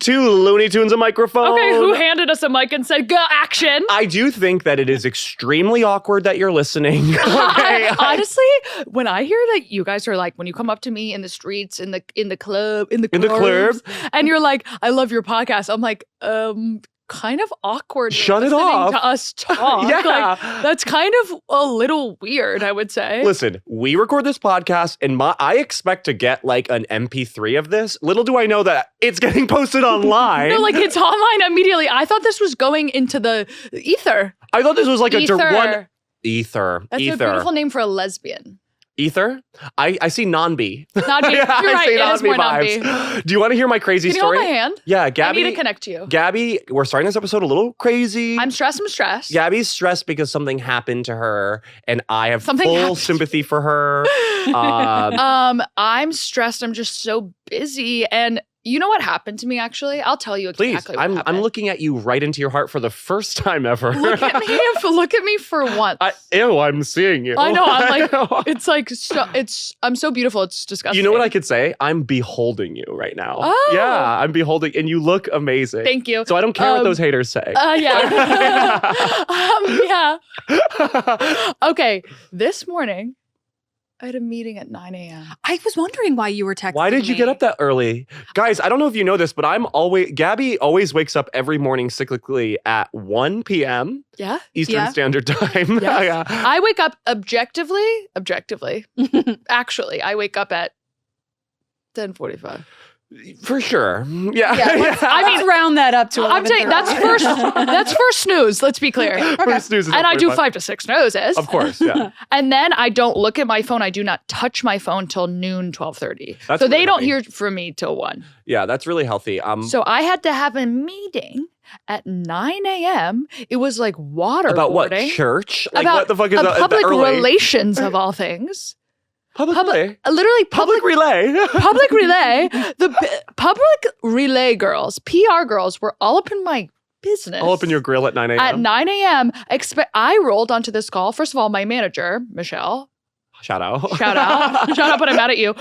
too, Looney Tunes, a microphone. Okay, who handed us a mic and said, go action? I do think that it is extremely awkward that you're listening. Okay. Honestly, when I hear that you guys are like, when you come up to me in the streets, in the club, in the clubs, and you're like, I love your podcast, I'm like, kind of awkward. Shut it off. To us talk. Yeah. Like, that's kind of a little weird, I would say. Listen, we record this podcast and I expect to get like an MP3 of this. Little do I know that it's getting posted online. No, like it's online immediately. I thought this was going into the ether. I thought this was like Ether. Ether. That's a beautiful name for a lesbian. Ether? I see non-B. Non-B. You're right. It is more non-B. Do you want to hear my crazy Can story? Can you hold my hand? Yeah, Gabby. I need to connect to you. Gabby, we're starting this episode a little crazy. I'm stressed. Gabby's stressed because something happened to her, and I have full sympathy for her. I'm stressed. I'm just so busy, and you know what happened to me, actually? I'll tell you exactly what happened. I'm looking at you right into your heart for the first time ever. Look at me for once. I'm seeing you. I know. I'm like, it's like, I'm so beautiful. It's disgusting. You know what I could say? I'm beholding you right now. Oh. Yeah, I'm beholding, and you look amazing. Thank you. So I don't care what those haters say. Yeah. Yeah. Okay. This morning, I had a meeting at 9 a.m. I was wondering why you were texting me. Why did you get up that early? Guys, I don't know if you know this, but Gabby always wakes up every morning cyclically at 1 p.m. Yeah. Eastern Standard Time. Yes. Yeah. I wake up objectively. Actually, I wake up at 10:45. For sure. Yeah. I mean, let's round that up to 11:30. I'm saying that's first snooze, let's be clear. First snooze is and I do 45. 5 to 6 snoozes. Of course, yeah. And then I don't look at my phone. I do not touch my phone till noon, 12:30. So really they don't healthy. hear from me till 1. Yeah, that's really healthy. So I had to have a meeting at 9 a.m. It was like waterboarding. About what? Church? Like about what the fuck is that? Public early? relations of all things. Public Literally public relay. Public relay. The public relay girls, PR girls, were all up in my business. All up in your grill at 9 a.m. At 9 a.m. I rolled onto this call. First of all, my manager, Michelle. Shout out, but I'm mad at you.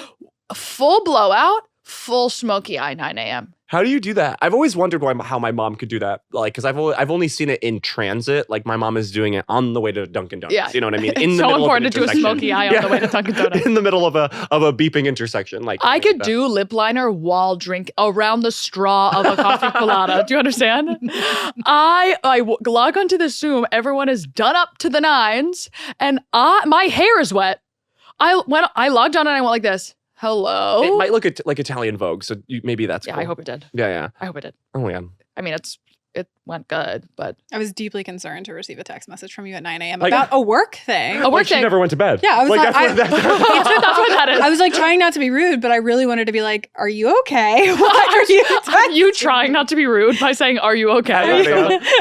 Full blowout, full smoky eye, 9 a.m. How do you do that? I've always wondered how my mom could do that. Like, because I've only seen it in transit. Like, my mom is doing it on the way to Dunkin' Donuts. Yeah. You know what I mean? It's so important to do a smoky eye on the way to Dunkin' Donuts. In the middle of a beeping intersection. Like, I could do lip liner while drink around the straw of a coffee colada. Do you understand? I log onto the Zoom. Everyone is done up to the nines, and my hair is wet. I logged on and I went like this. Hello. It might look like Italian Vogue, so maybe that's cool. I hope it did. Yeah. I hope it did. Oh yeah. I mean, it went good, but I was deeply concerned to receive a text message from you at 9 a.m. about a work thing. A work thing. She never went to bed. Yeah, I was like that's what that is. I was like trying not to be rude, but I really wanted to be like, "Are you okay? Why are you trying not to be rude by saying, "Are you okay?"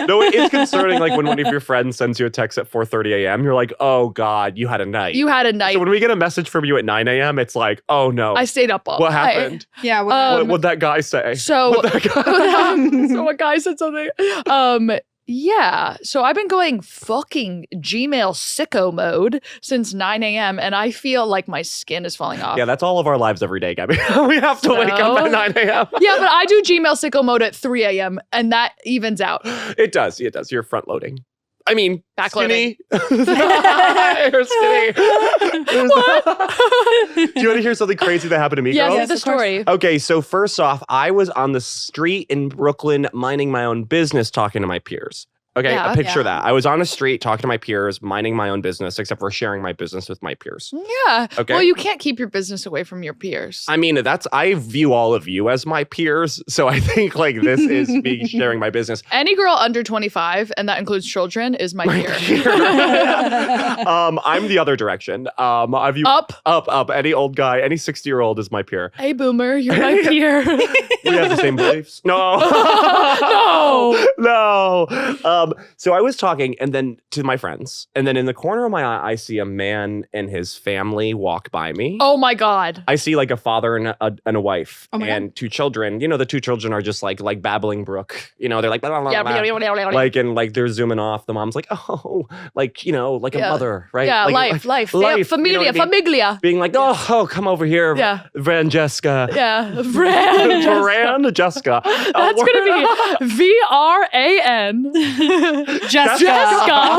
No, it's concerning. Like when one of your friends sends you a text at 4:30 a.m., you're like, "Oh God, you had a night." You had a night. So when we get a message from you at 9 a.m., it's like, "Oh no, I stayed up all What night." happened? Yeah. What'd that guy say? So a guy said something. Yeah. So I've been going fucking Gmail sicko mode since 9 a.m. and I feel like my skin is falling off. Yeah, that's all of our lives every day, Gabby. We have to wake up at 9 a.m. Yeah, but I do Gmail sicko mode at 3 a.m. and that evens out. It does. You're front loading. I mean, backloading. You're skinny. What? Do you want to hear something crazy that happened to me, girls? Yes, the story. Okay, so first off, I was on the street in Brooklyn minding my own business, talking to my peers. Okay, picture that. I was on a street talking to my peers, minding my own business, except for sharing my business with my peers. Yeah. Okay. Well, you can't keep your business away from your peers. I mean, I view all of you as my peers, so I think like this is me sharing my business. Any girl under 25, and that includes children, is my peer. I'm the other direction. I view up. Any old guy, any 60-year-old is my peer. Hey, boomer, you're my peer. We have the same beliefs. No. No. No. So I was talking and then to my friends, and then in the corner of my eye, I see a man and his family walk by me. Oh my God. I see like a father and a wife Oh my and 2 children. You know, the 2 children are just like babbling brook. You know, they're like, blah, blah, blah, Yeah, blah. Like, and like they're zooming off. The mom's like, oh, like, you know, like a mother, right? Yeah, like, life. you know what I mean? Familia. Being like, oh, come over here, Yeah. Vranjesca. Yeah. Vranjesca. That's going to be VRAN. Jessica.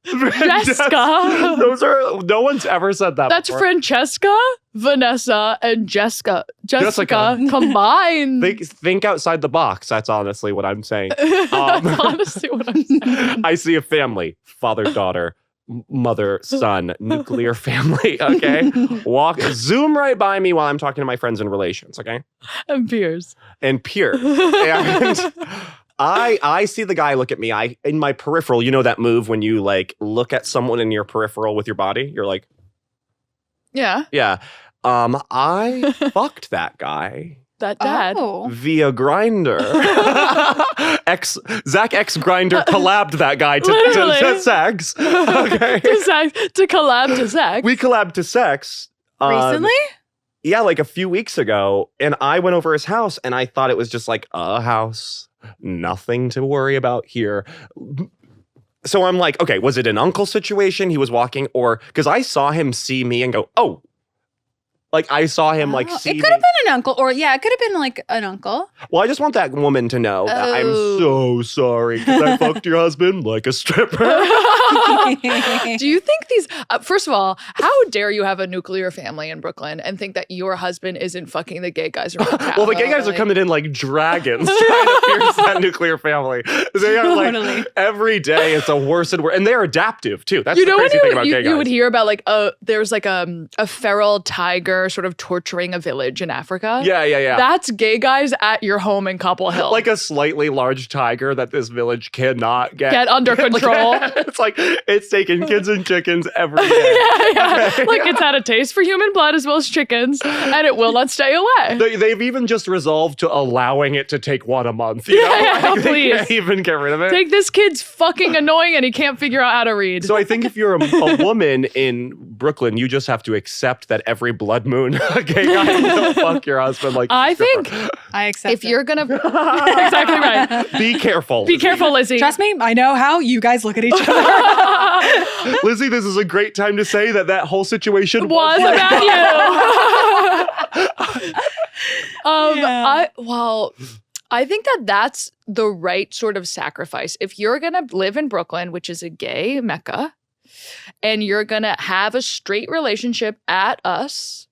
Jessica. Those are, no one's ever said that That's before. Francesca, Vanessa, and Jessica. Jessica. Combined. Think outside the box. That's honestly what I'm saying. That's honestly what I'm saying. I see a family, father, daughter, mother, son, nuclear family. Okay, zoom right by me while I'm talking to my friends and relations. Okay, And peers. and peers. And I see the guy look at me. In my peripheral, you know that move when you like look at someone in your peripheral with your body. You're like, Yeah. yeah. I fucked that guy. That dad. Oh. Via Grinder. Zack X Grinder collabed that guy Literally. to sex. Okay. To collab to sex. We collabed to sex. Recently? Yeah, like a few weeks ago. And I went over his house and I thought it was just like a house. Nothing to worry about here. So I'm like, okay, was it an uncle situation? He was walking, or because I saw him see me and go, oh. Like I saw him like see It me. could have been an uncle, or it could have been like an uncle. Well, I just want that woman to know that I'm Oh. so sorry because I fucked your husband like a stripper. Do you think these, first of all, how dare you have a nuclear family in Brooklyn and think that your husband isn't fucking the gay guys around town? Well, the gay guys are coming in like dragons trying to pierce that nuclear family. They are like Totally. every day it's a worse and worse. And they're adaptive too. That's You the know when crazy thing about gay guys. you would hear about like there's like a feral tiger sort of torturing a village in Africa. Yeah. That's gay guys at your home in Cobble Hill. Like a slightly large tiger that this village cannot get under control. It's like it's taking kids and chickens every day. yeah. Okay. Like it's had a taste for human blood as well as chickens, and it will not stay away. They've even just resolved to allowing it to take one a month. You know? Yeah, Like, they please. can't even get rid of it. Like this kid's fucking annoying and he can't figure out how to read. So I think if you're a woman in Brooklyn, you just have to accept that every blood moon, a gay guy will fuck your husband. Like I think I accept if it. you're gonna exactly right. be careful. Be careful, Lizzie. Trust me, I know how you guys look at each other. Lizzie, this is a great time to say that whole situation was like about you. Yeah. I think that's the right sort of sacrifice. If you're going to live in Brooklyn, which is a gay mecca, and you're going to have a straight relationship at us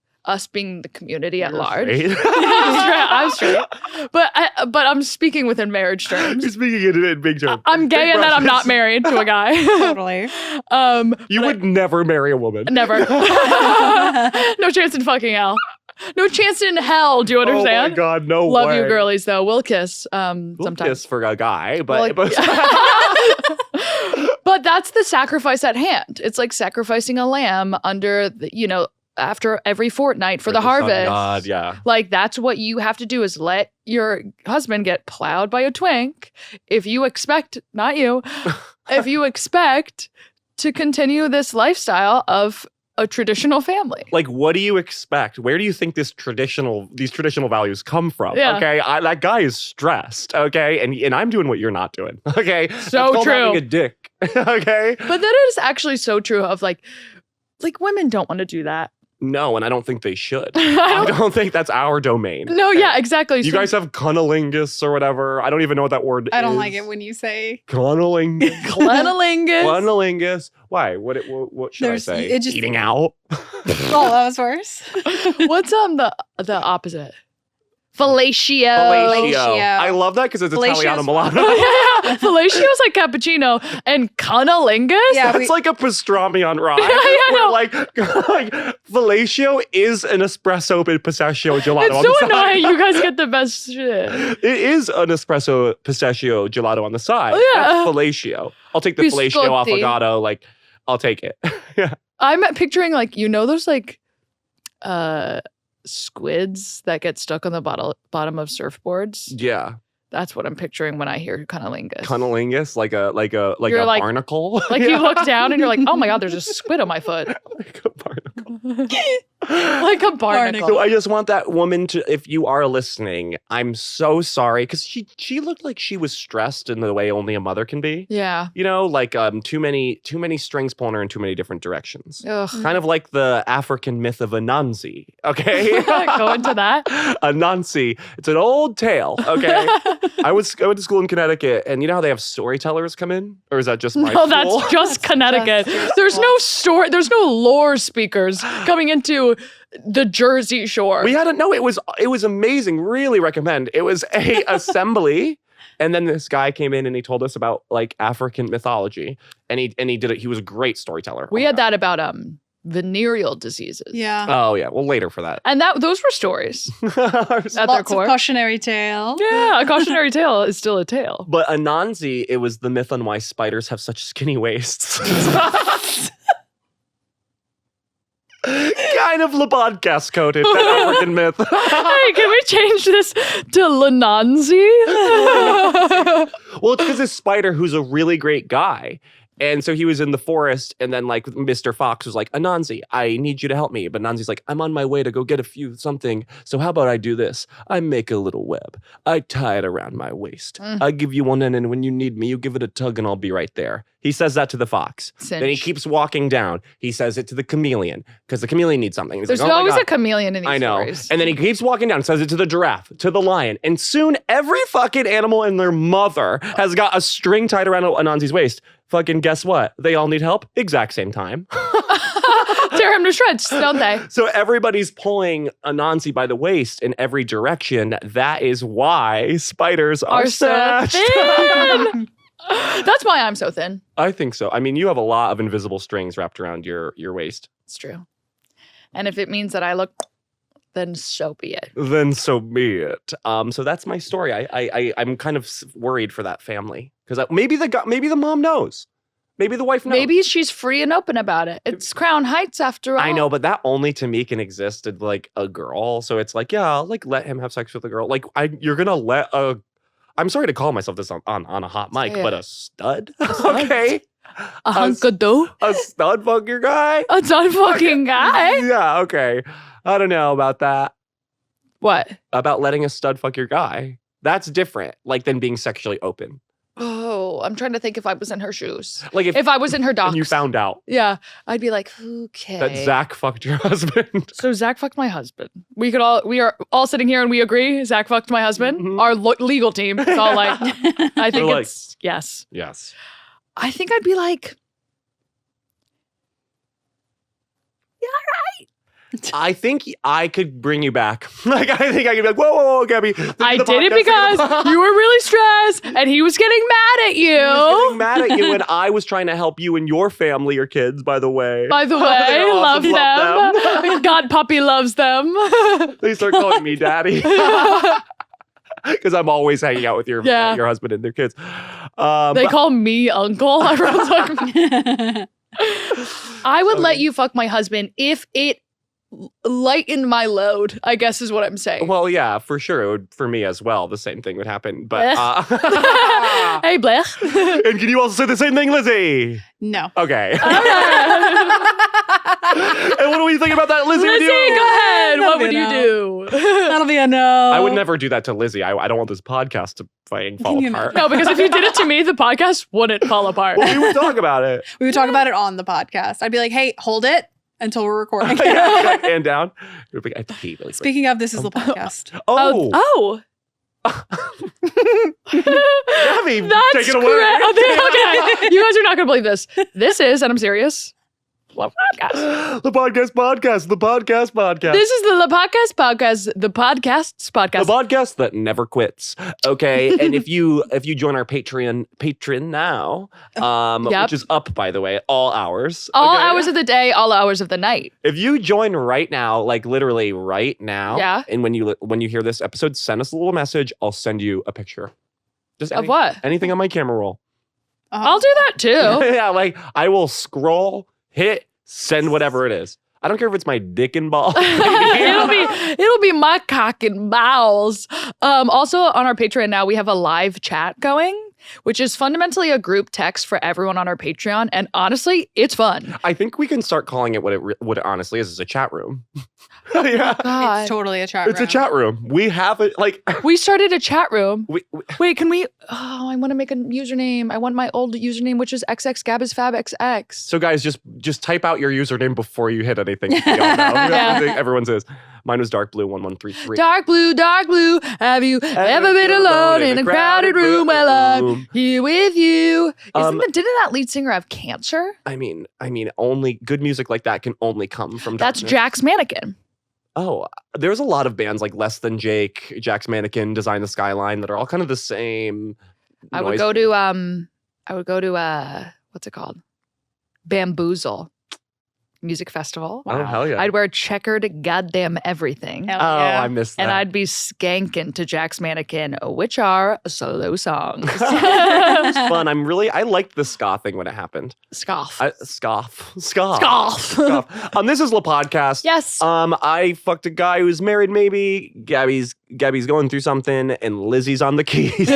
being the community at large. Straight. I'm straight. But I'm speaking within marriage terms. You're speaking in big terms. I'm gay Big and that I'm not brushes. married to a guy. Totally. You would never marry a woman. Never. No chance in fucking hell. No chance in hell. Do you understand? Oh my God, no Love way. you, girlies. Though we'll kiss. We'll Sometimes. kiss for a guy, but, Well, but that's the sacrifice at hand. It's like sacrificing a lamb under, after every fortnight for the harvest. God, yeah. Like that's what you have to do is let your husband get plowed by a twink. If you expect, not you, if you expect to continue this lifestyle of a traditional family. Like, what do you expect? Where do you think these traditional values come from? Yeah. Okay, that guy is stressed. Okay, and I'm doing what you're not doing. Okay, So That's called true. having a dick. Okay, But that is actually so true of like women don't want to do that. no, and I don't think they should. I I don't think that's our domain. No, yeah, exactly. You guys have cunnilingus or whatever. I don't even know what that word is. I don't like it when you say Cunnilingus. Cleanlingus. Cunnilingus. Why? What should There's- I say? it just- Eating out. oh, that was worse. What's the opposite? Fellatio. Fellatio. I love that because it's Italiano Fellatio's- Milano. Yeah. Fellatio's like cappuccino and cunnilingus. Yeah, That's like a pastrami on rye. Yeah, where no. like fellatio is an espresso pistachio gelato It's on so the side. annoying. You guys get the best shit. It is an espresso pistachio gelato on the side. Oh, yeah. That's fellatio. I'll take the fellatio Biscotti. affogato. Like, I'll take it. Yeah. I'm picturing those like squids that get stuck on the bottom of surfboards. Yeah. That's what I'm picturing when I hear cunnilingus. Cunnilingus, like a You're like- barnacle. Like you look down and you're like, oh my God, there's a squid on my foot. Like a barnacle. Like a barnacle. So I just want that woman to, if you are listening, I'm so sorry because she looked like she was stressed in the way only a mother can be. Yeah. You know, like too many strings pulling her in too many different directions. Ugh. Kind of like the African myth of Anansi. Okay, Go into that. Anansi. It's an old tale. Okay, I went to school in Connecticut, and you know how they have storytellers come in, or is that just my No, school? that's just Connecticut. There's no story. There's no lore speakers coming into the Jersey Shore. We had it was amazing. Really recommend. It was a assembly. And then this guy came in and he told us about like African mythology. And he did it. He was a great storyteller. We had that about venereal diseases. Yeah. Oh yeah. Well, later for that. And those were stories at their Lots core. of cautionary tale. Yeah, a cautionary tale is still a tale. But Anansi, it was the myth on why spiders have such skinny waists. Kind of Labodcast coded, that African myth. Hey, can we change this to Lananzi? Well, it's because this spider who's a really great guy. And so he was in the forest, and then like Mr. Fox was like, Anansi, I need you to help me. But Anansi's like, I'm on my way to go get a few something. So how about I do this? I make a little web. I tie it around my waist. I give you one end, and when you need me, you give it a tug, and I'll be right there. He says that to the fox. Cinch. Then he keeps walking down. He says it to the chameleon, because the chameleon needs something. He's There's like, oh my always God. a chameleon in these I know. stories. And then he keeps walking down, says it to the giraffe, to the lion. And soon every fucking animal and their mother has got a string tied around Anansi's waist. Fucking guess what? They all need help. Exact same time. Tear him to shreds, don't they? So everybody's pulling Anansi by the waist in every direction. That is why spiders are so snatched. thin. That's why I'm so thin. I think so. I mean, you have a lot of invisible strings wrapped around your waist. It's true. And if it means that I look, then so be it. Then so be it. So that's my story. I'm kind of worried for that family because maybe the mom knows, maybe the wife knows. Maybe she's free and open about it. It's Crown Heights after all. I know, but that only to me can exist in like a girl. So it's like, yeah, I'll like let him have sex with a girl. Like you're gonna let a. I'm sorry to call myself this on a hot mic, Say it. but a stud. stud? Okay, A hunk of dough? a stud fuck your guy. A not fucking guy? Yeah, okay. I don't know about that. What? About letting a stud fuck your guy. That's different, like than being sexually open. Oh, I'm trying to think if I was in her shoes. Like If I was in her docs. and you found out Yeah, I'd be like, okay. that Zach fucked your husband. So Zach fucked my husband. We are all sitting here and we agree Zach fucked my husband. Mhm. Our legal team is all like, I think We're it's yes. Yes. I think I'd be like, I think I could bring you back. Like, I think I could be like, whoa, Gabby. this is I the did it podcast. because you were really stressed and he was getting mad at He was getting you. mad at you, and I was trying to help you and your family, your kids, by the way. By the They way, awesome, love love them. God puppy loves them. They start calling me daddy. Because I'm always hanging out with your husband and their kids. They But- call me uncle. Everyone's like, I would let you fuck my husband if it lightened my load, I guess is what I'm saying. Well, yeah, for sure. It would, for me as well, the same thing would happen. But Hey, Blair. and can you also say the same thing, Lizzie? No. Okay. All right. And what do we think about that, Lizzie? with Lizzie, you? go ahead. That'll What be would you a do? That'll be a no. I would never do that to Lizzie. I don't want this podcast to fucking fall Can you apart. No, because if you did it to me, the podcast wouldn't fall apart. Well, we would talk about it. We would talk about it on the podcast. I'd be like, hey, hold it until we're recording. Yeah, and down. It would be, I pee really quick. Speaking of, this is the podcast. Oh, Oh. Gabby, That's take it away. correct. Okay, you guys are not going to believe this. This is, and I'm serious, Love Podcast. The podcast. This is the the podcast's podcast. The podcast that never quits. Okay, and if you join our Patreon now, Yep. which is up by the way, all hours. All okay? hours of the day, all hours of the night. If you join right now, like literally right now, Yeah. and when you hear this episode, send us a little message. I'll send you a picture. Just Of what? Anything on my camera roll. I'll do that too. Yeah, like I will scroll, hit, send whatever it is. I don't care if it's my dick and ball. it'll be my cock and balls. Also on our Patreon now, we have a live chat going, which is fundamentally a group text for everyone on our Patreon. And honestly, it's fun. I think we can start calling it what it honestly is a chat room. Yeah. God. It's totally a chat room. It's a chat room. We have it like we started a chat room. Wait, can we? Oh, I want to make a username. I want my old username, which is XXGabby'sFabXX. So guys, just type out your username before you hit anything. We all know. I think everyone says. Mine was Dark Blue 1133. Dark blue. Have you ever been alone in a crowded room? Well, I'm here with you. Didn't that lead singer have cancer? I mean, only good music like that can only come from darkness. That's Jack's Mannequin. Oh, there's a lot of bands like Less Than Jake, Jack's Mannequin, Design the Skyline that are all kind of the same. I would go to what's it called? Bamboozle Music Festival. Wow. Oh, hell yeah. I'd wear checkered goddamn everything. Hell yeah. I missed that. And I'd be skanking to Jack's Mannequin, which are slow songs. It was fun. I liked the ska thing when it happened. Scoff. Scoff. This Is La Podcast. Yes. I fucked a guy who's married maybe. Gabby's going through something and Lizzie's on the keys.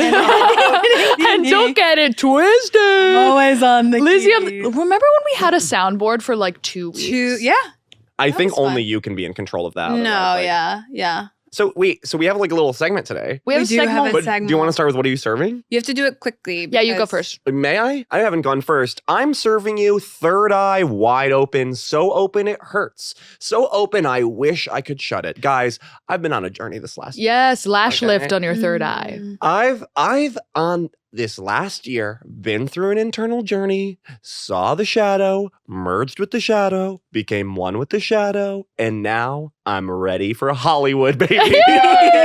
And don't get it twisted. Always on the Lizzie, keys. remember when we had a soundboard for like 2 weeks? Yeah. I think was only fun. you can be in control of that. No, yeah. So we have like a little segment today. We have do have a But segment. do you want to start with what are you serving? You have to do it quickly. Yeah, you go because- first. May I? I haven't gone first. I'm serving you third eye wide open, so open it hurts. So open I wish I could shut it. Guys, I've been on a journey this last year. Yes, lash Okay. lift on your third eye. I've on this last year been through an internal journey, saw the shadow, merged with the shadow, became one with the shadow, and now I'm ready for Hollywood, baby.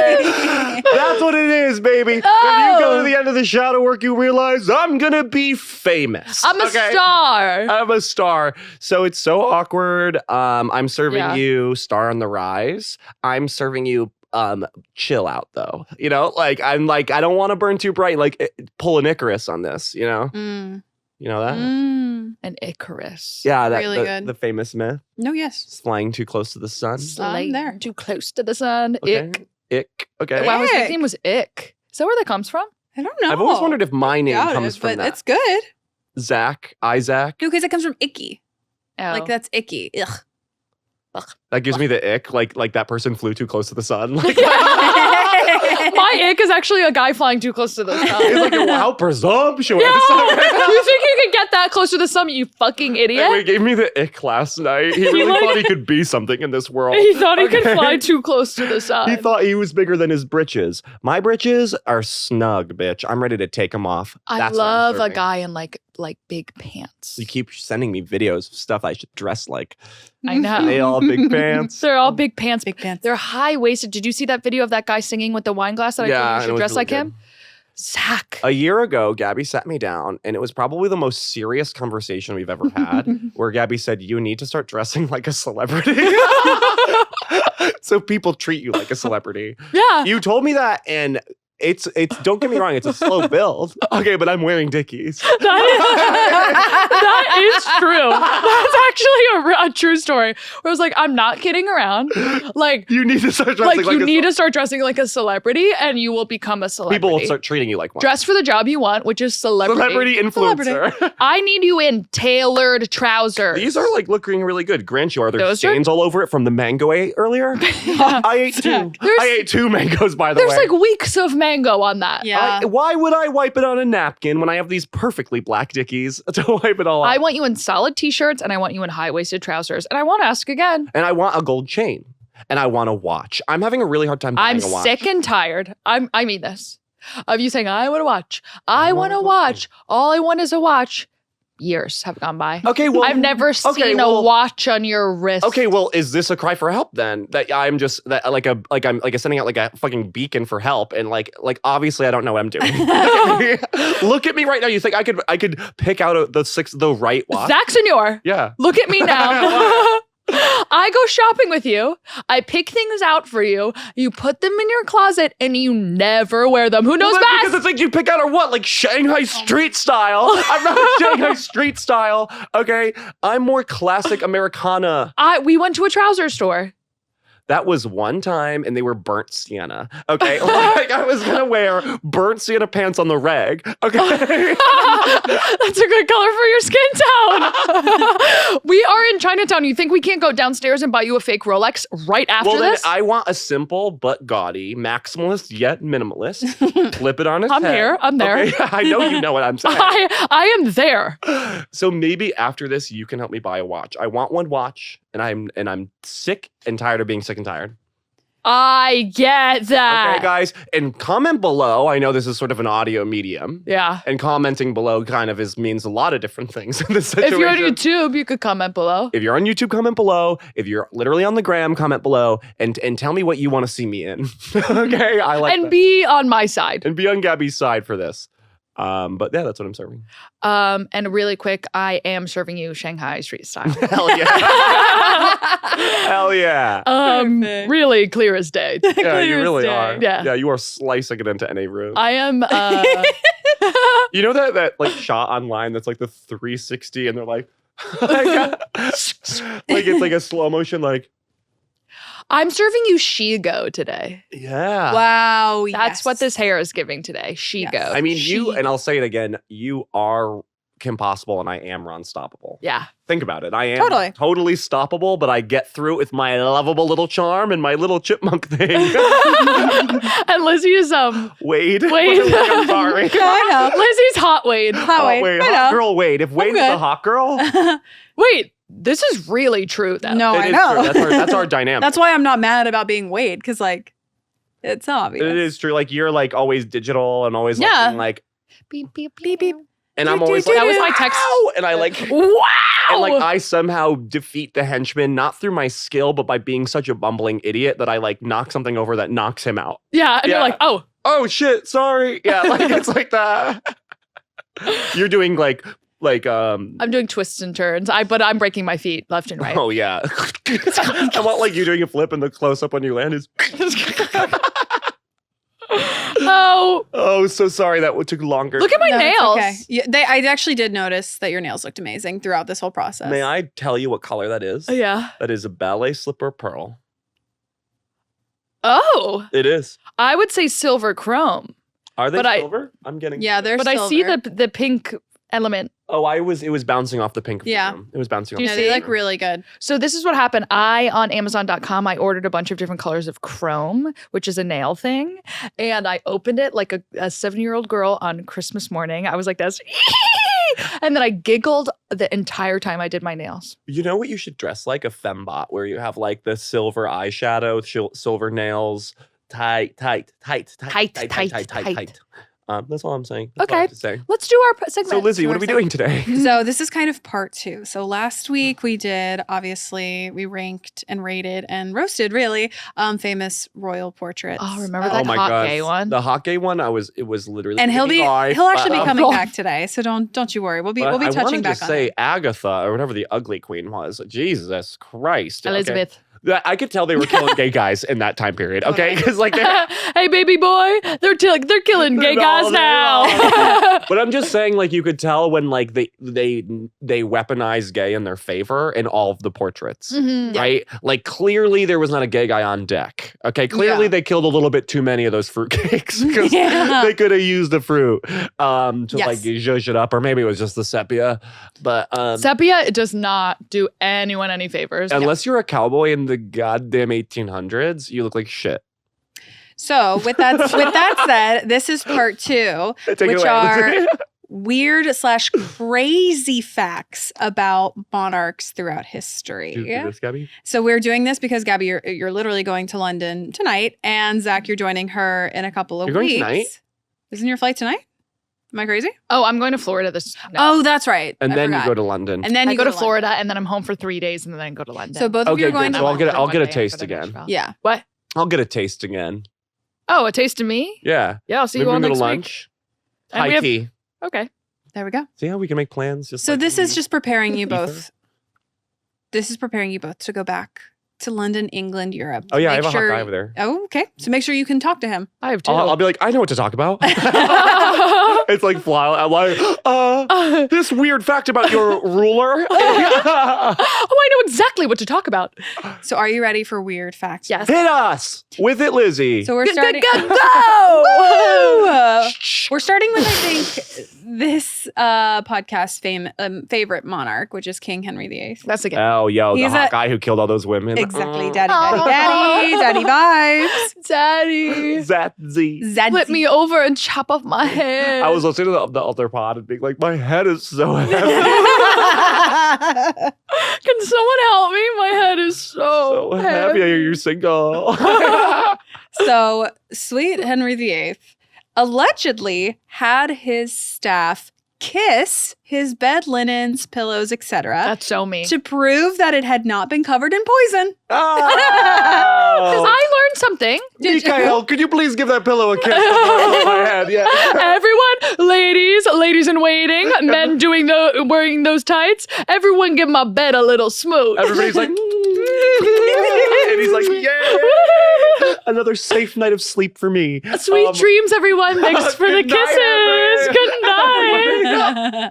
That's what it is, baby. When you go to the end of the shadow work, you realize I'm gonna be famous. I'm a star. I'm a star. So it's so awkward. I'm serving Yeah. you Star on the Rise. I'm serving you chill out though. You know, like I'm like, I don't want to burn too bright, like pull an Icarus on this, you know? You know that? An Icarus. Yeah, that Really good. the famous myth. No, yes. It's flying too close to the sun. I'm there. Too close to the sun. Okay. Ick. Ick. Okay. Wow, his Ick. nickname was Ick. Is that where that comes from? I don't know. I've always wondered if my name Doubt comes it, from but that. it's good. Zach, Isaac. No, because it comes from icky. Oh. Like that's icky. Ugh. That gives me the ick, like that person flew too close to the sun. Like, My ick is actually a guy flying too close to the sun. it's like, wow, presumptuous. Yeah. You think you could get that close to the sun, you fucking idiot? Anyway, he gave me the ick last night. He really like- thought he could be something in this world. He thought he could Okay. fly too close to the sun. He thought he was bigger than his britches. My britches are snug, bitch. I'm ready to take them off. I That's what I'm love a serving. guy in like big pants. You keep sending me videos of stuff I should dress like. I know. They all big pants. They're all big pants. Big pants. They're high waisted. Did you see that video of that guy singing with the wine glass that I Yeah, told you and it should was dress really like good. him? Zach. A year ago, Gabby sat me down, and it was probably the most serious conversation we've ever had, where Gabby said, you need to start dressing like a celebrity. So people treat you like a celebrity. Yeah. You told me that, and it's don't get me wrong, it's a slow build. Okay, but I'm wearing Dickies. That is true. That's actually a true story. Where I was like, I'm not kidding around. Like, You need to start dressing like like you need to start dressing like a celebrity, and you will become a celebrity. people will start treating you like one. Dress for the job you want, which is celebrity. Influencer. I need you in tailored trousers. These are like looking really good. Grant you, are there Those are- stains all over it from the mango I ate earlier? I ate two. There's- I ate 2 mangoes, by the There's way. like weeks of mango on that. Yeah. Why would I wipe it on a napkin when I have these perfectly black Dickies to wipe it all off? I want you in solid t-shirts and I want you in high-waisted trousers. And I want to ask again. And I want a gold chain. And I want a watch. I'm having a really hard time buying I'm a watch. sick and tired. I mean this. Of you saying, I want to watch. I want to wanna watch. All I want is a watch. Years have gone by. Okay, well, I've never seen a watch on your wrist. Okay, well, is this a cry for help then? That I'm just that I'm sending out like a fucking beacon for help, and like obviously I don't know what I'm doing. Look at me right now. You think I could pick out the right watch? Zach Senor, Yeah. look at me now. I go shopping with you. I pick things out for you. You put them in your closet and you never wear them. Who knows Well, best? because the things you pick out are what? Like Shanghai street style. I'm not Shanghai street style. Okay. I'm more classic Americana. We went to a trouser store. That was one time and they were burnt sienna. Okay. Like I was going to wear burnt sienna pants on the reg. Okay. That's a good color for your skin tone. We are in Chinatown. You think we can't go downstairs and buy you a fake Rolex right after Well, then this? I want a simple but gaudy, maximalist yet minimalist. Flip it on its I'm head. here. I'm there. Okay? I know you know what I'm saying. I am there. So maybe after this, you can help me buy a watch. I want one watch, and I'm sick and tired of being sick and tired. I get that. Okay, guys, and comment below. I know this is sort of an audio medium. Yeah. And commenting below kind of means a lot of different things in this situation. If you're on YouTube, you could comment below. If you're on YouTube, comment below. If you're literally on the gram, comment below and tell me what you want to see me in. Okay, I like And that. be on my side. And be on Gabby's side for this. But yeah, that's what I'm serving. And really quick, I am serving you Shanghai street style. Hell yeah. Hell yeah. Perfect. Really clear as day. Yeah, Clear you as really day. are. Yeah. Yeah, you are slicing it into any room. I am. You know that like shot online that's like the 360 and they're like, like it's like a slow motion, like, I'm serving you Shigo today. yeah. Wow. That's what this hair is giving today. Shigo. Yes. I mean, you, She- and I'll say it again, you are Kim Possible and I am Ron Stoppable. Yeah. Think about it. I am totally stoppable, but I get through it with my lovable little charm and my little chipmunk thing. And Lizzie is Wade. Wade. I'm sorry. Yeah, I know. Lizzie's hot Wade. Hot Wade. Wade. I Hot know. girl Wade. If Wade was a good. hot girl, Wait, this is really true though. No, it I is know. true. That's our dynamic. That's why I'm not mad about being Wade, because like it's obvious. It is true. Like you're like always digital and always Yeah. being like, Beep beep beep beep. and I'm always like, That was my text. "Ow!" And I like, Wow. and like I somehow defeat the henchman not through my skill, but by being such a bumbling idiot that I like knock something over that knocks him out. Yeah, and Yeah. you're like, oh. Oh shit! Sorry. Yeah, like it's like that. You're doing like I'm doing twists and turns. But I'm breaking my feet left and right. Oh yeah. I want like you doing a flip and the close up when you land is. Oh, Oh, so sorry that took longer. look at my No, it's nails. okay. Yeah, I actually did notice that your nails looked amazing throughout this whole process. May I tell you what color that is? Yeah. That is a ballet slipper pearl. Oh, It is. I would say silver chrome, Are they But I- silver? I'm getting. Yeah, they're but I see the pink element. Oh, it was bouncing off the pink. Yeah. Film. It was bouncing Do you off. No, the they see? look really good. So this is what happened. On Amazon.com, I ordered a bunch of different colors of chrome, which is a nail thing. And I opened it like a 7-year-old girl on Christmas morning. I was like this. And then I giggled the entire time I did my nails. You know what you should dress like? A fembot, where you have like the silver eyeshadow, silver nails, tight. That's all I'm saying. That's all I Okay. have to say. Let's do our segment. So Lizzie, what are we doing today? So this is kind of part 2. So last week we ranked and rated and roasted really famous royal portraits. Oh, remember that hot gay one? The hot gay one. It was literally. And he'll live, actually be but, coming back today. So don't you worry. We'll be but I touching wanted back to on say it. Agatha or whatever the ugly queen was. Jesus Christ, okay. Elizabeth. I could tell they were killing gay guys in that time period. Okay, because like. Hey, baby boy, they're killing gay No, guys they're now. But I'm just saying, like, you could tell when like they weaponize gay in their favor in all of the portraits, Mhm. right? Like, clearly there was not a gay guy on deck. Okay, clearly Yeah. they killed a little bit too many of those fruitcakes because Yeah. they could have used the fruit to Yes. like zhuzh it up, or maybe it was just the sepia. But Sepia does not do anyone any favors. unless you're a cowboy in the goddamn 1800s, you look like shit. So with that said, this is part 2, Take it which away. are weird/crazy facts about monarchs throughout history. Do this, Gabby? So we're doing this because Gabby, you're literally going to London tonight, and Zach, you're joining her in a couple of You're going weeks. tonight? Isn't your flight tonight? Am I crazy? Oh, I'm going to Florida this. No. Oh, that's right. And I then you forgot. go to London. and then I you go to London. Florida and then I'm home for 3 days and then I go to London. So both of you Okay, are going good. to So I'll get London. I'll get a One day taste for the again. Nashville. Yeah. What? I'll get a taste again. Oh, a taste of me? Yeah. Yeah, I'll see Maybe you all we go next to week. lunch. And High we have- tea. Okay. There we go. See how we can make plans? Just So like this we is just preparing you Ether. both this is preparing you both to go back to London, England, Europe. Oh, yeah, I have a hot guy over there. Oh, okay. So make sure you can talk to him. I have 2. I'll be like, I know what to talk about. It's like fly. I'm like, this weird fact about your ruler. I know exactly what to talk about. So are you ready for weird facts? Yes. Hit us with it, Lizzie. So we're starting. Go! Woo! We're starting with, I think, this podcast's favorite monarch, which is King Henry VIII. That's a good. Oh, yo, He's the hot guy who killed all those women. Exactly. Daddy vibes. Daddy. Zadzy. Flip me over and chop off my head. I was listening to the other pod and being like, my head is so heavy. Can someone help me? My head is so heavy. I hear you're single. So, sweet Henry VIII allegedly had his staff kiss his bed linens, pillows, etc. That's so me. to prove that it had not been covered in poison. Because Oh. I learned something. Mikhail, could you please give that pillow a kiss on my head? Yeah. Everyone, ladies in waiting, men wearing those tights. Everyone, give my bed a little smooch. Everybody's like, and he's like, yay! Another safe night of sleep for me. Sweet dreams, everyone. Thanks for the Good night, kisses. everyone. Good night.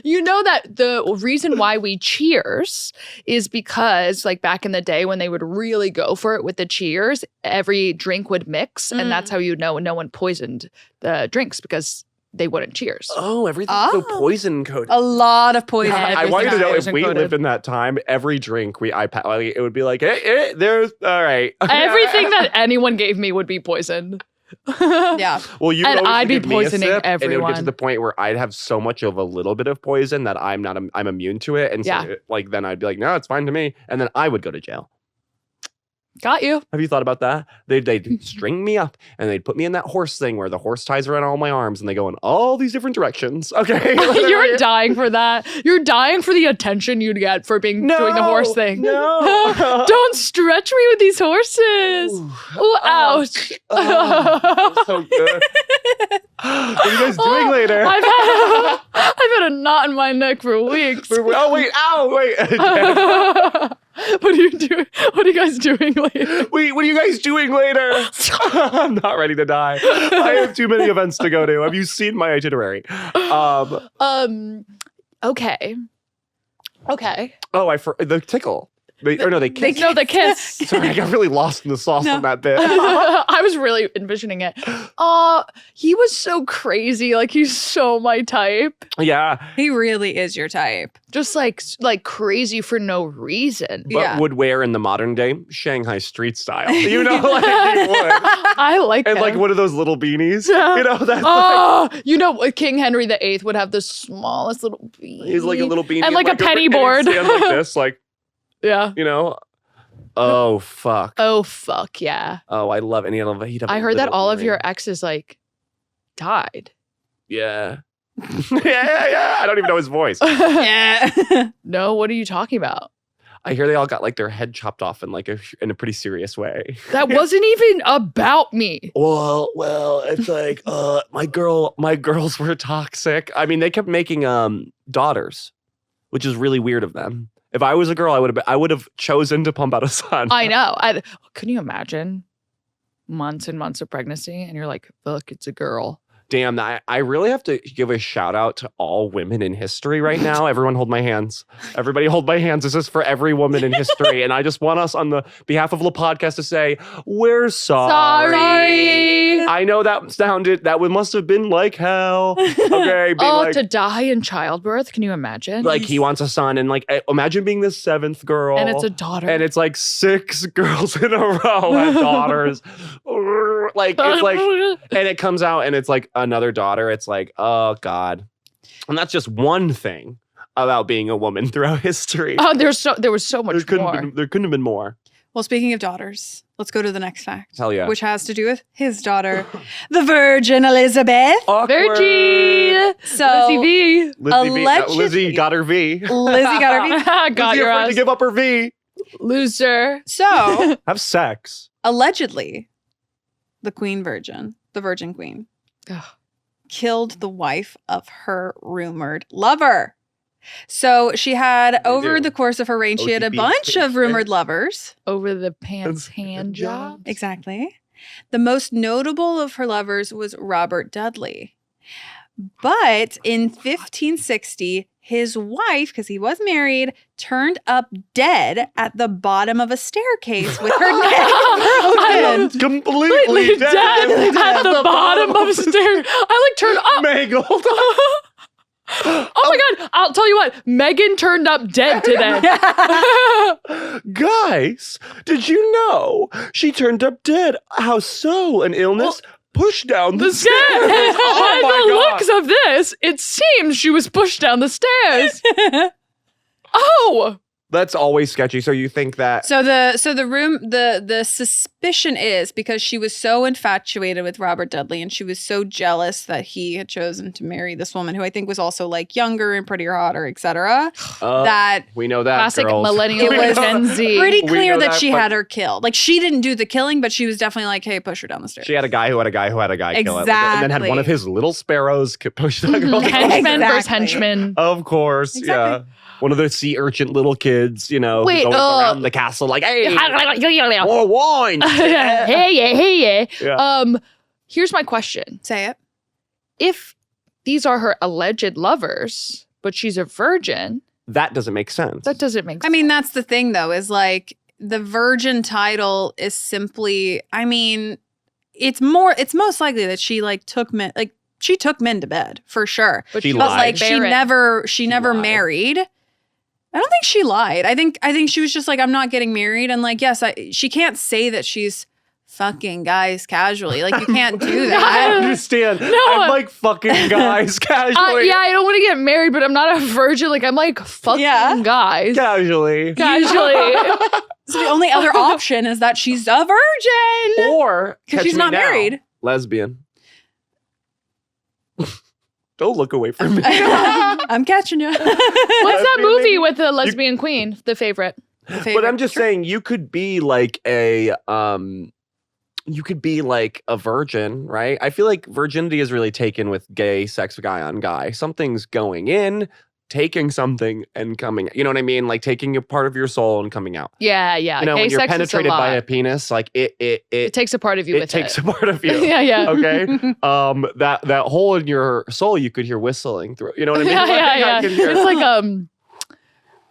You know that the reason why we cheers is because, like, back in the day when they would really go for it with the cheers, every drink would mix, and that's how you know no one poisoned the drinks, because they wouldn't cheers. Oh, everything's so poison coated. A lot of poison. Yeah, I want you to know, if everything's we poison lived in that time, every drink it would be like, hey, there's, all right. Everything that anyone gave me would be poisoned. Yeah. Well, you And would always I'd be give me a poisoning sip, and it would get to everyone. the point where I'd have so much of a little bit of poison that I'm immune to it, and so Yeah. like then I'd be like, no, it's fine to me, and then I would go to jail. Got you. Have you thought about that? They'd string me up and they'd put me in that horse thing where the horse ties around all my arms and they go in all these different directions. Okay. You're dying for that. You're dying for the attention you'd get for doing the horse thing. No. Don't stretch me with these horses. Ooh, ouch. So good. What are you guys doing later? I've had a knot in my neck for weeks. Oh, wait. Ow. Wait. What are you doing? What are you guys doing later? Wait, what are you guys doing later? I'm not ready to die. I have too many events to go to. Have you seen my itinerary? Okay. Oh, the tickle. They kiss. No, the kiss. Sorry, I got really lost in the sauce on that bit. I was really envisioning it. He was so crazy. Like, he's so my type. Yeah, He really is your type. Just like crazy for no reason. but Yeah. would wear in the modern day Shanghai street style. You know, like he would. I like And him. like one of those little beanies. Yeah. You know, that's Oh, you know, King Henry VIII would have the smallest little beanie. he's like a little beanie. And like a penny board. And he'd stand like this, like, Yeah. you know. Oh, fuck. Oh, fuck, yeah. Oh, I love it. And he'd have I a heard that little all of earring. your exes, like, died. Yeah. yeah. I don't even know his voice. Yeah. No, what are you talking about? I hear they all got like their head chopped off in like in a pretty serious way. That wasn't even about me. Well, it's like my girls were toxic. I mean, they kept making daughters, which is really weird of them. If I was a girl, I would have chosen to pump out a son. I know. Can you imagine months and months of pregnancy and you're like, look, it's a girl. Damn, I really have to give a shout out to all women in history right now. Everyone hold my hands. Everybody hold my hands. This is for every woman in history. And I just want us on the behalf of the podcast to say, we're sorry. I know that must have been like hell. Okay. To die in childbirth. Can you imagine? Like he wants a son, and like imagine being the 7th girl. And it's a daughter. And it's like 6 girls in a row had daughters. Like it's like, and it comes out and it's like another daughter. It's like, oh God. And that's just one thing about being a woman throughout history. Oh, there was so much more. There couldn't have been more. Well, speaking of daughters, let's go to the next fact. Hell yeah. Which has to do with his daughter, the Virgin Elizabeth. Awkward. Virgie. So Lizzie V. Lizzie got her V. Lizzie got her V. Got Lizzie your afraid ass. to give up her V. Loser. So Have sex. allegedly, the Virgin Queen, Ugh. killed the wife of her rumored lover. So she had, over do. the course of her reign, she had a OTP bunch of rumored lovers. Over the pants hand job. Exactly. The most notable of her lovers was Robert Dudley. But in 1560, his wife, because he was married, turned up dead at the bottom of a staircase with her neck broken. Completely dead at the bottom of a stair. I like turned up. Mangled. Oh my God. I'll tell you what. Megan turned up dead today. Guys, did you know she turned up dead? How so? An illness? Pushed down the stairs. Oh By my the God. looks of this, it seems she was pushed down the stairs. Oh. That's always sketchy. So you think that So the suspicion is because she was so infatuated with Robert Dudley and she was so jealous that he had chosen to marry this woman who I think was also like younger and prettier, hotter, etc. That we know that Classic girls. millennial It was Gen Z. pretty We clear know that that, she but- had her killed. Like she didn't do the killing, but she was definitely like, "Hey, push her down the stairs." She had a guy who had a guy who had a guy kill it. And then had one of Exactly. his little sparrows push that girl down. Henchman versus Exactly. henchman. Of course, yeah. Exactly. One of the sea urchin little kids, you know, Wait, going around the castle like, hey, hey, more wine. yeah. Yeah. Here's my question. Say it. If these are her alleged lovers, but she's a virgin, That doesn't make sense. that doesn't make sense. I mean, that's the thing, though, is like the virgin title is simply. I mean, it's most likely that she like took men, like she took men to bed for sure. She But lied. like she never lied. married. I don't think she lied. I think she was just like, I'm not getting married. And like, yes, she can't say that she's fucking guys casually. Like you can't do I that. understand. No. I'm like fucking guys casually. yeah, I don't want to get married, but I'm not a virgin. Like I'm like fucking Yeah. guys. Casually. Casually. So the only other option is that she's a virgin. Or Because catch she's me not now, married. Lesbian. Don't look away from me. I'm catching you. What's that Lesbian movie lady? with the lesbian queen? The favorite. But I'm just saying, you could be like a virgin, right? I feel like virginity is really taken with gay sex, guy on guy. Something's going in, taking something and coming. You know what I mean? Like taking a part of your soul and coming out. Yeah, yeah. You know, Gay when you're sex is penetrated by a lot. penis, like it Takes a part of you with takes it. a part of you. yeah. Okay. That hole in your soul, you could hear whistling through. You know what I mean? Like, I yeah. can hear- It's like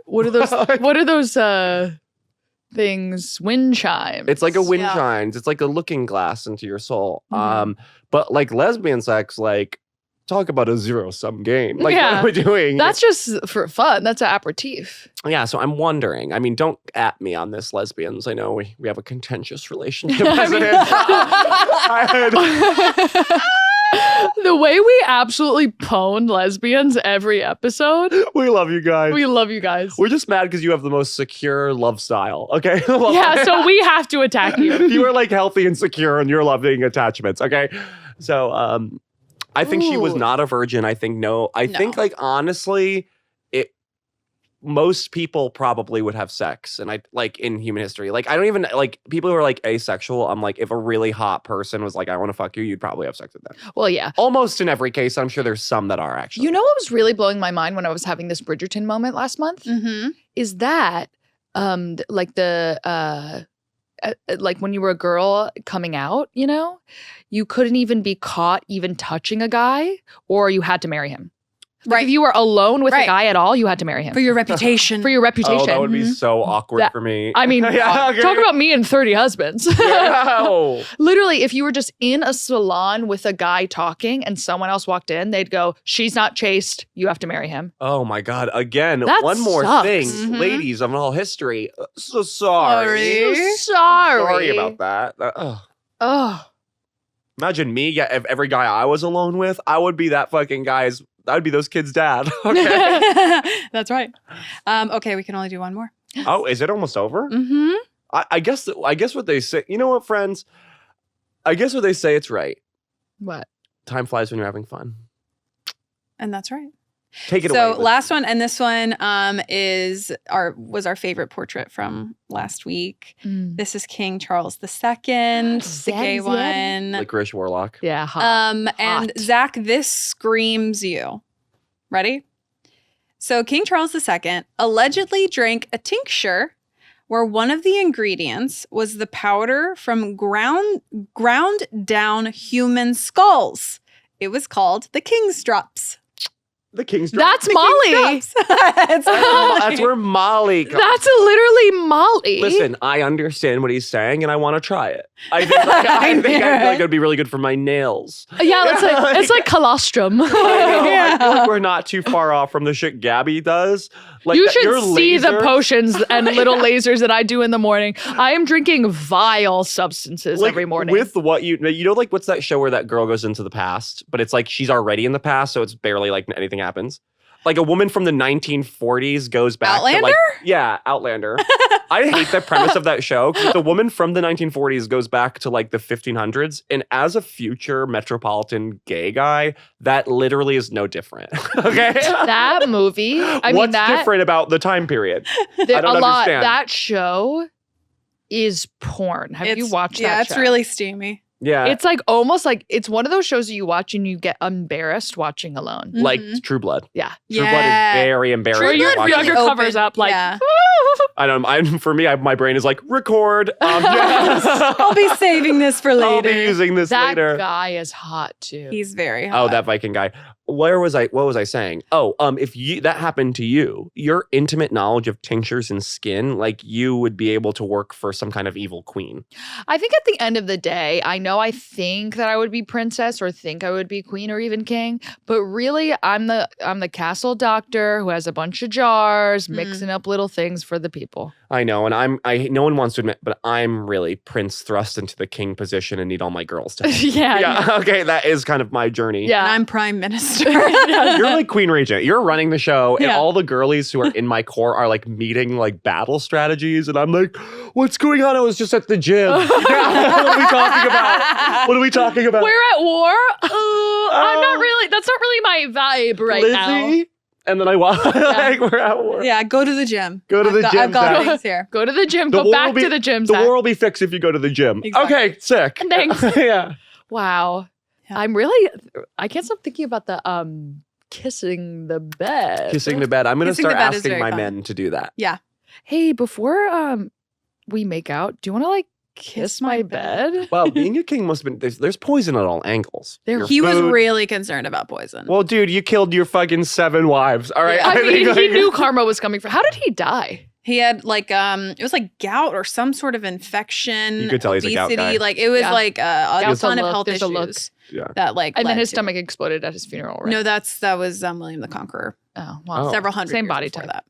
what are those things? Wind chimes. It's like a wind Yeah. chimes. It's like a looking glass into your soul. Mhm. But like lesbian sex, like talk about a zero-sum game. Like Yeah. what are we doing? That's just for fun. That's an aperitif. Yeah, so I'm wondering. I mean, don't at me on this, lesbians. I know we have a contentious relationship I as mean- it is. The way we absolutely pwned lesbians every episode. We love you guys. We love you guys. We're just mad because you have the most secure love style. Okay. Yeah, so we have to attack you. You are like healthy and secure in your loving attachments. Okay. So I think she was Ooh. not a virgin. I think no. I No. think like honestly, most people probably would have sex, and I like in human history. Like I don't even like people who are like asexual. I'm like, if a really hot person was like, I want to fuck you, you'd probably have sex with them. Well, yeah. Almost in every case. I'm sure there's some that are actually. You know what was really blowing my mind when I was having this Bridgerton moment last month? Mm-hmm. Is that like like when you were a girl coming out, you know, you couldn't even be caught even touching a guy, or you had to marry him. Like, Right. if you were alone with a Right. guy at all, you had to marry him For your reputation. for your reputation. Oh, that would be Mhm. so awkward That- for me. I mean, Yeah, okay. talk about me and 30 husbands. No. Literally, if you were just in a salon with a guy talking and someone else walked in, they'd go, "She's not chaste. You have to marry him." Oh my God. Again, That one more sucks. thing. Mhm. Ladies of all history. So sorry. Sorry. Sorry. Sorry about that. Oh, Imagine me, yeah, if every guy I was alone with, I would be that fucking guy's, I would be those kids' dad. Okay. That's right. Okay, we can only do one more. Oh, is it almost over? Mm-hmm. I guess what they say, you know what, friends? I guess what they say, it's right. what? Time flies when you're having fun. And that's right. Take it away. So Liz. last one, and this one was our favorite portrait from last week. Mm. This is King Charles II, the gay Zed. one. Licorice Warlock. Yeah. Hot. And Hot. Zach, this screams you. Ready? So King Charles II allegedly drank a tincture where one of the ingredients was the powder from ground down human skulls. It was called the King's Drops. The King's That's Drops. Molly. That's where Molly comes. That's literally Molly. Listen, I understand what he's saying, and I want to try it. I think I feel like it'd be really good for my nails. Yeah, it's like colostrum. I feel like we're not too far off from the shit Gabby does. Like You should your see the laser- potions and little lasers that I do in the morning. I am drinking vile substances like, every morning. with what you know, like what's that show where that girl goes into the past, but it's like she's already in the past, so it's barely like anything happens. Like a woman from the 1940s goes back to Outlander? like, yeah, Outlander. I hate the premise of that show because the woman from the 1940s goes back to like the 1500s, and as a future metropolitan gay guy, that literally is no different. Okay, that movie, what's different about the time period? I don't understand. That show is porn. Have you watched that? Yeah, it's show? really steamy. Yeah, It's like almost like it's one of those shows that you watch and you get embarrassed watching alone. like Mhm. True Blood. Yeah. True Blood is very embarrassing. Where to your watch. younger Open, covers up like, yeah. I don't. For me, my brain is like record. Yes. I'll be saving this for later. I'll be using this that later. guy is hot too. He's very hot. Oh, that Viking guy. What was I saying? Oh, if that happened to you, your intimate knowledge of tinctures and skin, like you would be able to work for some kind of evil queen. I think at the end of the day, I think that I would be princess or think I would be queen or even king, but really I'm the castle doctor who has a bunch of jars mixing up little things for the people. I know, and no one wants to admit, but I'm really prince thrust into the king position and need all my girls to help. Yeah. Okay, that is kind of my journey. Yeah. And I'm prime minister. You're like queen regent. You're running the show, and Yeah. all the girlies who are in my core are like meeting like battle strategies, and I'm like, "What's going on? I was just at the gym. What are we talking about? What are we talking about?" We're at war. I'm not really. That's not really my vibe right now. Lizzie? And then I walk like we're at war. Yeah, go to the gym. Go to the gym, I've got Zach. things here. Go to the gym. The Go war back will be- to the gym. The Zach. war will be fixed if you go to the gym. Exactly. Okay, sick. Thanks. Yeah. Wow. Yeah. I can't stop thinking about the kissing the bed. Kissing the bed. I'm gonna Kissing the start bed is asking very my fun. men to do that. Hey, before we make out, do you want to like kiss my bed? Well, being a king must have been there's poison at all angles. Your He was food- really concerned about poison. Well, dude, you killed your fucking 7 wives. All right. I mean, think, he like- knew karma was coming for. How did he die? He had like it was like gout or some sort of infection. You could tell he's a gout obesity. guy. Like it was Yeah. like a Gout's ton a of look. health There's a look. issues Yeah. that like And then led his to- stomach exploded at his funeral, right? No, that was William the Conqueror. Oh, well. Oh. Several hundred Same years body before type. that.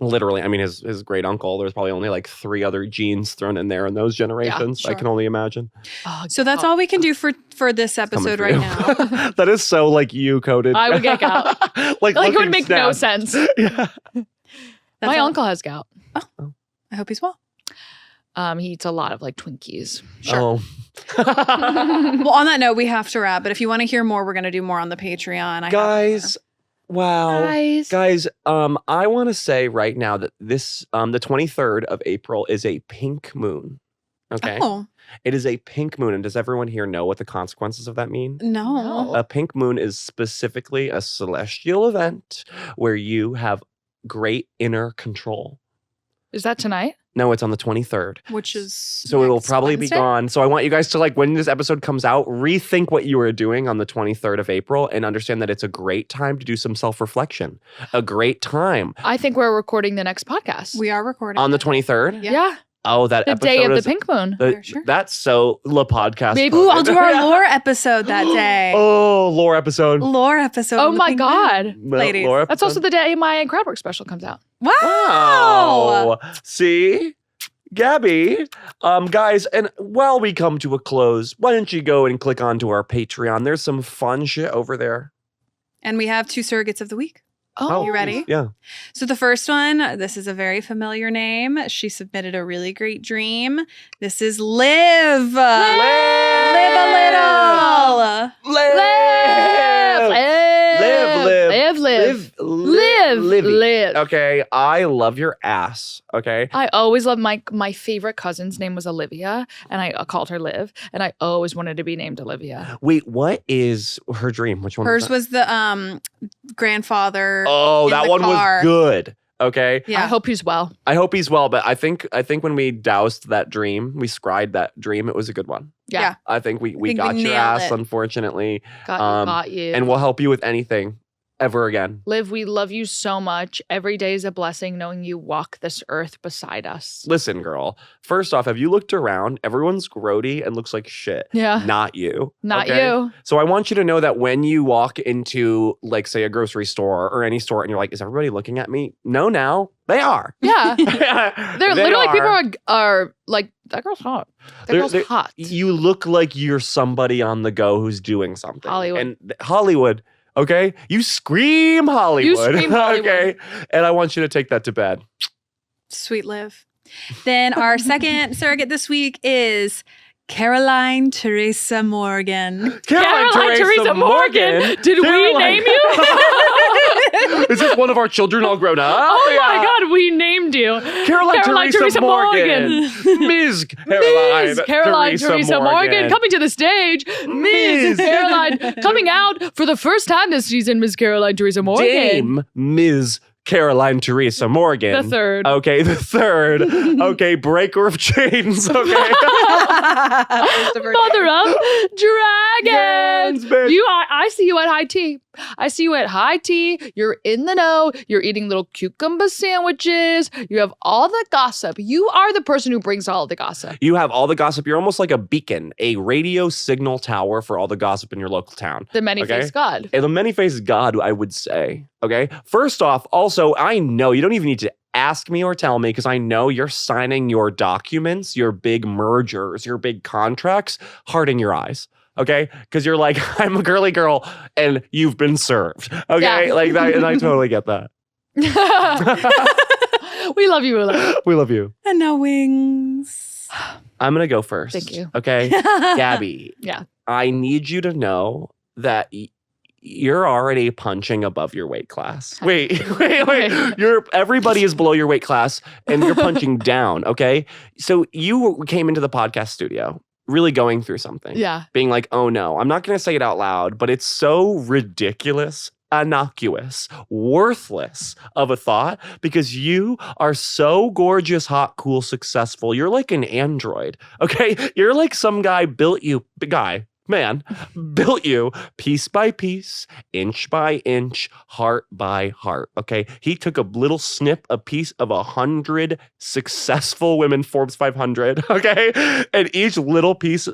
Literally, I mean, his great uncle. There's probably only like 3 other genes thrown in there in those generations. I sure. can only imagine. Oh, So that's all we can do for this Coming episode for right you. now. That is so like you coded. I would get gout. like Like it would looking make no stabbed. sense. Yeah. That's My all- uncle has gout. I hope he's well. He eats a lot of like Twinkies. Sure. Oh. Well, on that note, we have to wrap. But if you want to hear more, we're going to do more on the Patreon. Guys, wow. Guys. I want to say right now that this the 23rd of April is a pink moon. Okay. Oh It is a pink moon. And does everyone here know what the consequences of that mean? no. A pink moon is specifically a celestial event where you have great inner control. Is that tonight? No, it's on the 23rd. Which is So it'll next probably Wednesday? be gone. So I want you guys to, like, when this episode comes out, rethink what you were doing on the 23rd of April and understand that it's a great time to do some self-reflection. A great time. I think we're recording the next podcast. We are recording On the 23rd? Yeah. Oh, that The episode day of the is- pink moon. Yeah, sure. That's so La Podcast. Maybe- Ooh, I'll do our Yeah. lore episode that day. Oh, lore episode. Lore episode. Oh on the my Pink God. Well, ladies. lore That's also episode. the day my crowdwork special comes out. Moon. Wow. Wow. See? Gabby, guys, and while we come to a close, why don't you go and click onto our Patreon? There's some fun shit over there. And we have 2 surrogates of the week. Oh, You ready? Yeah. So the first one, this is a very familiar name. She submitted a really great dream. This is Liv. Live a little. Live! Live! Live, Live. Okay, I love your ass. Okay. I always loved my favorite cousin's name was Olivia, and I called her Liv, and I always wanted to be named Olivia. Wait, what is her dream? Which one? Hers was the grandfather. Oh, in that the one car. was good. Okay. Yeah. I hope he's well. I hope he's well, but I think when we doused that dream, we scried that dream, it was a good one. Yeah. I think we think got we your nailed ass, it. unfortunately. Got you. And we'll help you with anything ever again. Liv, we love you so much. Every day is a blessing knowing you walk this earth beside us. Listen, girl. First off, have you looked around? Everyone's grody and looks like shit. Yeah. Not you. Not okay? you. So I want you to know that when you walk into, like, say, a grocery store or any store and you're like, is everybody looking at me? No, now they are. Yeah. They're They literally, are. people are like, that girl's hot. That girl's hot. You look like you're somebody on the go who's doing something. Hollywood. And Hollywood, okay? You scream Hollywood. You scream Hollywood. Okay? And I want you to take that to bed. Sweet Liv. Then our second surrogate this week is Caroline Teresa Morgan. Caroline Teresa Morgan. Did we name you? Is this one of our children all grown up? Oh my God, we named you. Caroline Teresa Morgan. Ms. Caroline Teresa Morgan coming to the stage. Ms. Caroline coming out for the first time this season. Ms. Caroline Teresa Morgan. Dame Ms. Caroline Teresa Morgan. The third. Okay, the third. Okay, breaker of chains. Okay. Mother of dragons. Bitch. I see you at high tea. I see you at high tea. You're in the know. You're eating little cucumber sandwiches. You have all the gossip. You are the person who brings all the gossip. You have all the gossip. You're almost like a beacon, a radio signal tower for all the gossip in your local town. The many-faced God. And the many-faced God, I would say. Okay. First off, also, I know you don't even need to ask me or tell me because I know you're signing your documents, your big mergers, your big contracts, hard in your eyes. Okay. Because you're like, I'm a girly girl and you've been served. Okay. Yeah. Like that. And I totally get that. We love you, Ula. We love you. And now wings. I'm going to go first. Thank you. Okay. Gabby. Yeah. I need you to know that you're already punching above your weight class. Wait. Everybody is below your weight class and you're punching down, okay? So you came into the podcast studio really going through something. Yeah. Being like, oh no, I'm not going to say it out loud, but it's so ridiculous, innocuous, worthless of a thought because you are so gorgeous, hot, cool, successful. You're like an android, okay? You're like some guy built you, man, built you piece by piece, inch by inch, heart by heart, okay? He took a little snip, a piece of 100 successful women, Forbes 500, okay? And each little piece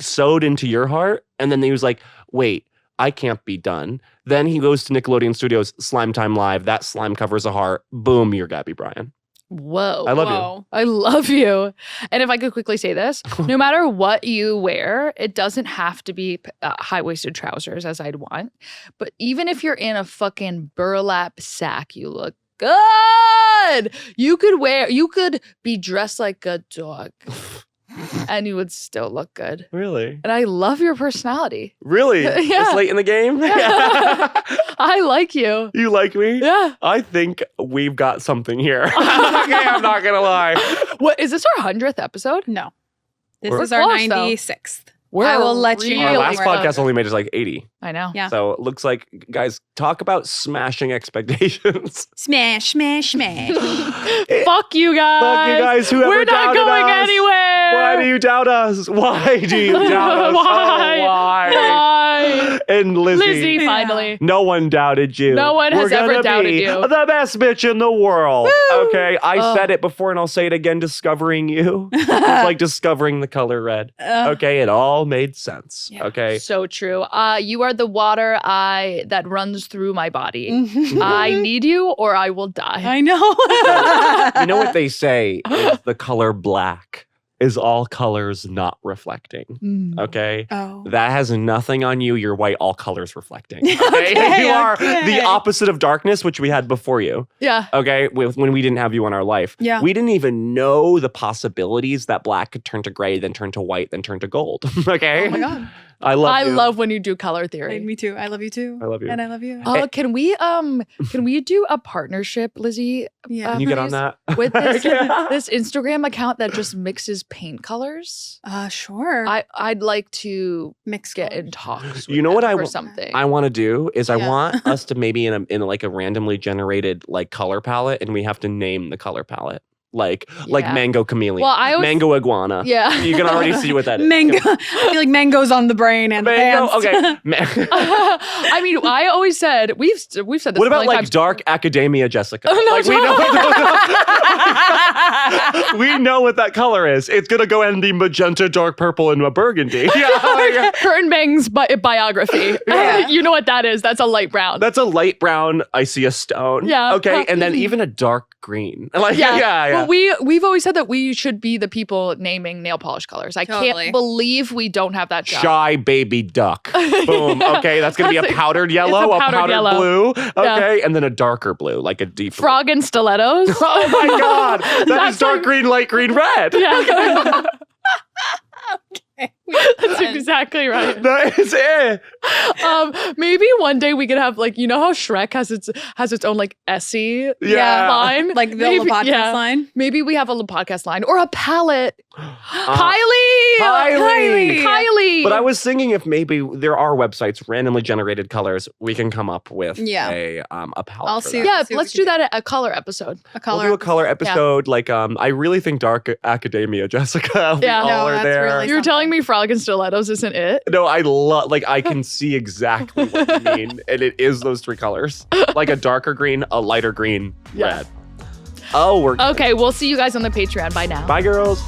sewed into your heart. And then he was like, wait, I can't be done. Then he goes to Nickelodeon Studios, Slime Time Live. That slime covers a heart. Boom, you're Gabby Bryan. Whoa. I love you. I love you. And if I could quickly say this, no matter what you wear, it doesn't have to be high-waisted trousers as I'd want. But even if you're in a fucking burlap sack, you look good. You could be dressed like a dog and you would still look good. Really? And I love your personality. Really? Yeah. It's late in the game? I like you. You like me? Yeah. I think we've got something here. Okay, I'm not going to lie. What is this our 100th episode? No. This We're is our close, though. 96th. I will let you know. Our last when we're podcast only made us like 80. I know. Yeah. So it looks like, guys, talk about smashing expectations. Smash, smash, smash. Fuck you guys. Fuck you guys, whoever We're not doubted going us. anywhere. Why do you doubt us? Why do you doubt us? Why? Oh, why? Why? And Lizzie, finally. no one doubted you. No one has We're gonna ever doubted be you. the best bitch in the world. Woo! Okay, I said it before and I'll say it again, discovering you. It's like discovering the color red. Okay, it all made sense. Yeah. Okay. So true. You are the water that runs through my body. I need you or I will die. I know. You know what they say is the color black is all colors not reflecting. Okay? Oh. That has nothing on you. You're white, all colors reflecting. Okay? Okay, You are okay. the opposite of darkness, which we had before you. Yeah. Okay? When we didn't have you in our life. Yeah. We didn't even know the possibilities that black could turn to gray, then turn to white, then turn to gold. Okay? Oh my God. I love I you. love when you do color theory. Me too. I love you too. I love you. And I love you. Can we do a partnership, Lizzie, Yeah. Can you get on please. that? with this, Yeah. this Instagram account that just mixes paint colors? Sure. I'd like to Mix get colors. in talks. You with know what them I for wa- something? I want to do is I Yeah. want us to maybe in like a randomly generated like color palette, and we have to name the color palette like Yeah. mango chameleon, Well, I always- mango iguana. Yeah. You can already see what that is. Mango. I feel like mango's on the brain and the Mango. pants. Okay. I mean, I always said we've said this. What about a million like times. dark academia, Jessica? Oh, no, like we know, we know what that color is. It's gonna go in the magenta, dark purple, and a burgundy. Yeah. Curtain Bang's biography? Yeah. You know what that is? That's a light brown. That's a light brown. I see a stone. Yeah. Okay. And then even a dark green. Like yeah. Well, we've always said that we should be the people naming nail polish colors. I Totally. can't believe we don't have that job. Shy baby duck. Boom. Okay, that's gonna be a That's powdered it's yellow, a a powdered powdered yellow. blue. Okay, and then a darker blue, like a deep blue. Frog and stilettos. Oh my god, that That's is dark like- green, light green, red. Yeah. That's Fun. exactly right. That is it. Maybe one day we could have like, you know how Shrek has its own like Essie Yeah. line, Like the Maybe- podcast yeah. line. Maybe we have a podcast line or a palette. Uh, Kylie. But I was thinking if maybe there are websites, randomly generated colors, we can come up with Yeah. a palette. I'll for see. that. Yeah, See what let's we can do that at a color episode. A color. We'll do a color episode. Like I really think dark academia, Jessica. We Yeah. all No, are that's there. really- You're telling me frog and stilettos isn't it? No, I love, like, I can see exactly what you mean. And it is those three colors like a darker green, a lighter green, Yeah. red. Oh, we're Okay, we'll see you guys on the Patreon. Bye now. Bye, girls.